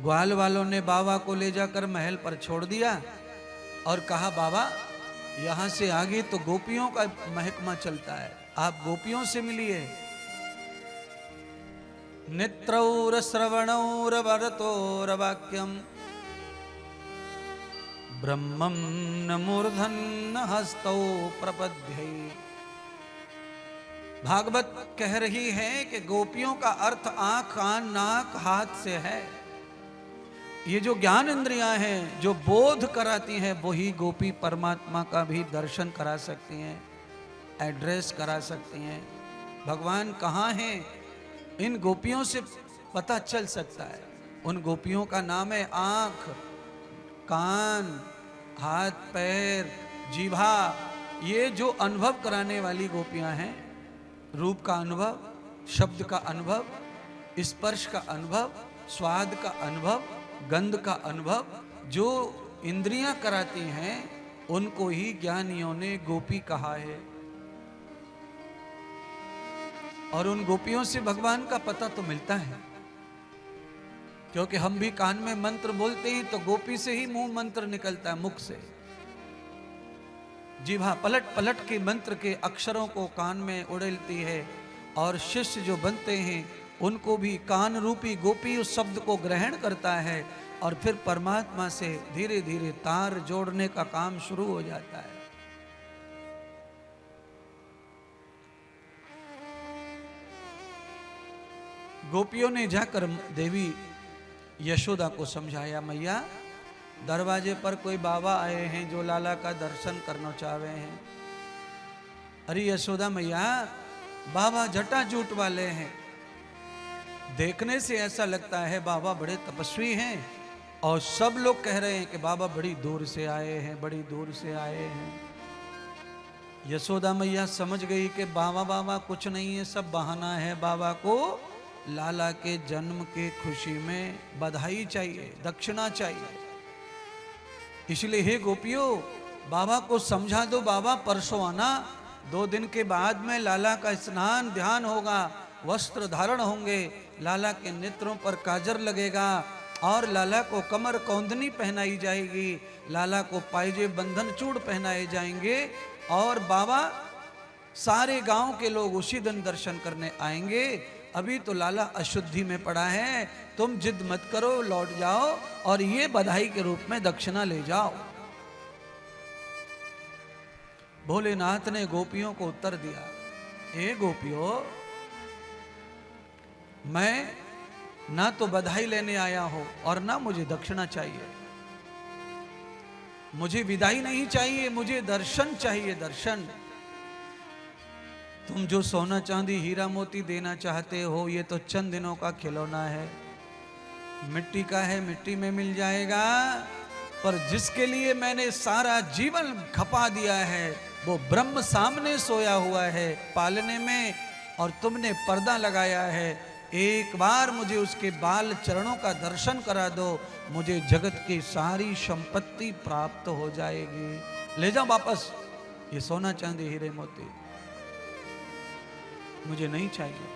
ग्वाल वालों ने बाबा को ले जाकर महल पर छोड़ दिया और कहा बाबा यहां से आगे तो गोपियों का महकमा चलता है, आप गोपियों से मिलिए। नेत्रौर श्रवणौर वरतोर वाक्यम ब्रह्मं न मूर्धन हस्तौ प्रपद्ये। भागवत कह रही है कि गोपियों का अर्थ आंख कान नाक हाथ से है। ये जो ज्ञान इंद्रियां हैं जो बोध कराती हैं वही गोपी परमात्मा का भी दर्शन करा सकती हैं, एड्रेस करा सकती हैं। भगवान कहाँ हैं इन गोपियों से पता चल सकता है। उन गोपियों का नाम है आंख कान हाथ पैर जीभा। ये जो अनुभव कराने वाली गोपियां हैं, रूप का अनुभव, शब्द का अनुभव, स्पर्श का अनुभव, स्वाद का अनुभव, गंध का अनुभव, जो इंद्रियां कराती हैं उनको ही ज्ञानियों ने गोपी कहा है। और उन गोपियों से भगवान का पता तो मिलता है, क्योंकि हम भी कान में मंत्र बोलते ही तो गोपी से ही मुंह मंत्र निकलता है, मुख से। जीभा पलट पलट के मंत्र के अक्षरों को कान में उड़ेलती है और शिष्य जो बनते हैं उनको भी कान रूपी गोपी उस शब्द को ग्रहण करता है और फिर परमात्मा से धीरे धीरे तार जोड़ने का काम शुरू हो जाता है। गोपियों ने जाकर देवी यशोदा को समझाया, मैया दरवाजे पर कोई बाबा आए हैं जो लाला का दर्शन करना चाह रहे हैं। अरे यशोदा मैया, बाबा जटाजूट वाले हैं, देखने से ऐसा लगता है बाबा बड़े तपस्वी हैं और सब लोग कह रहे हैं कि बाबा बड़ी दूर से आए हैं, बड़ी दूर से आए हैं। यशोदा मैया समझ गई कि बाबा बाबा कुछ नहीं है, सब बहाना है। बाबा को लाला के जन्म के खुशी में बधाई चाहिए, दक्षिणा चाहिए। इसलिए हे गोपियों, बाबा को समझा दो, बाबा परसों आना, 2 दिन के बाद में लाला का स्नान ध्यान होगा, वस्त्र धारण होंगे, लाला के नेत्रों पर काजर लगेगा और लाला को कमर कौंदनी पहनाई जाएगी, लाला को पायजे बंधन चूड़ पहनाए जाएंगे और बाबा सारे गांव के लोग उसी दिन दर्शन करने आएंगे। अभी तो लाला अशुद्धि में पड़ा है, तुम जिद मत करो, लौट जाओ और ये बधाई के रूप में दक्षिणा ले जाओ। भोलेनाथ ने गोपियों को उत्तर दिया, हे गोपियों, मैं ना तो बधाई लेने आया हूं और ना मुझे दक्षिणा चाहिए। मुझे विदाई नहीं चाहिए, मुझे दर्शन चाहिए, दर्शन। तुम जो सोना चांदी हीरा मोती देना चाहते हो ये तो चंद दिनों का खिलौना है, मिट्टी का है, मिट्टी में मिल जाएगा। पर जिसके लिए मैंने सारा जीवन खपा दिया है वो ब्रह्म सामने सोया हुआ है पालने में, और तुमने पर्दा लगाया है। एक बार मुझे उसके बाल चरणों का दर्शन करा दो, मुझे जगत की सारी संपत्ति प्राप्त हो जाएगी। ले जाओ वापस ये सोना चांदी हीरे मोती, मुझे नहीं चाहिए।